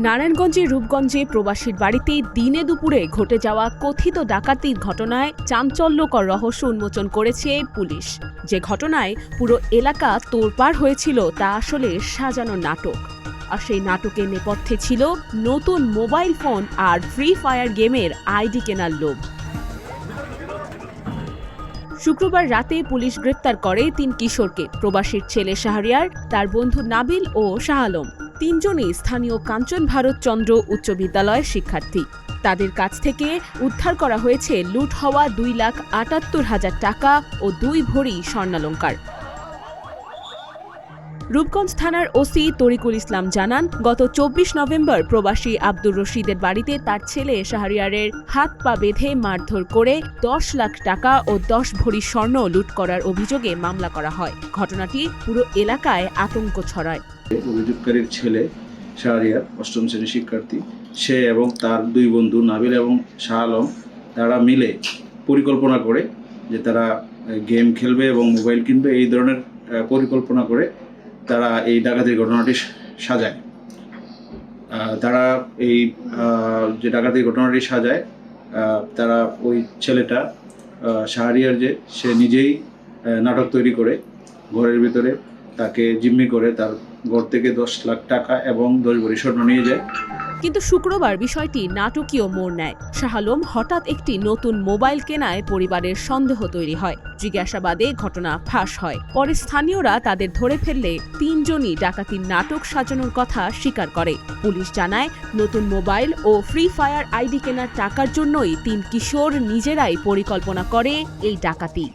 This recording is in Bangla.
নারায়ণগঞ্জের রূপগঞ্জে প্রবাসীর বাড়িতে দিনে দুপুরে ঘটে যাওয়া কথিত ডাকাতির ঘটনায় চাঞ্চল্যকর রহস্য উন্মোচন করেছে পুলিশ। যে ঘটনায় পুরো এলাকা তোড়পাড় হয়েছিল তা আসলে সাজানো নাটক। আর সেই নাটকের নেপথ্যে ছিল নতুন মোবাইল ফোন আর ফ্রি ফায়ার গেমের আইডি কেনার লোভ। শুক্রবার রাতে পুলিশ গ্রেপ্তার করে ৩ কিশোরকে। প্রবাসীর ছেলে শাহরিয়ার, তার বন্ধু নাবিল ও শাহ আলম। তিনজনই স্থানীয় কাঞ্চন ভারত চন্দ্র উচ্চ বিদ্যালয়ের শিক্ষার্থী। তাদের কাছ থেকে উদ্ধার করা হয়েছে লুট হওয়া 2,78,000 টাকা ও 2 ভরি স্বর্ণালংকার। রূপগঞ্জ থানার ওসি তরিকুল ইসলাম জানান, গত 24 নভেম্বর প্রবাসী আব্দুর রশিদের বাড়িতে তার ছেলে শাহরিয়ারের হাত পা বেঁধে মারধর করে 10 লাখ টাকা ও 10 ভরি স্বর্ণ লুট করার অভিযোগে মামলা করা হয়। ঘটনাটি পুরো এলাকায় আতঙ্ক ছড়ায়। অভিযোগকারীর ছেলে শাহরিয়ার 8ম শ্রেণীর শিক্ষার্থী, সে এবং তার 2 বন্ধু নাবিল এবং শাহ আলম তারা মিলে পরিকল্পনা করে যে তারা গেম খেলবে এবং মোবাইল কিনবে, এই ধরনের পরিকল্পনা করে তারা এই ডাকাতির ঘটনাটি সাজায়। তারা এই যে ডাকাতির ঘটনাটি সাজায়, তারা ওই ছেলেটা শাহরিয়ার যে সে নিজেই নাটক তৈরি করে ঘরের ভিতরে তাকে জিম্মি করে তার ঘর থেকে 10 লাখ টাকা এবং 10 ভরি স্বর্ণ নিয়ে যায়। কিন্তু শুক্রবার বিষয়টি নাটকীয় মোড় নেয়। শাহ আলম হঠাৎ একটি নতুন মোবাইল কেনায় পরিবারের সন্দেহ তৈরি হয়। জিজ্ঞাসাবাদে ঘটনা ফাঁস হয়। পরে স্থানীয়রা তাদের ধরে ফেললে 3 জনই ডাকাতির নাটক সাজানোর কথা স্বীকার করে। পুলিশ জানায়, নতুন মোবাইল ও ফ্রি ফায়ার আইডি কেনার টাকার জন্যই 3 কিশোর নিজেরাই পরিকল্পনা করে এই ডাকাতি।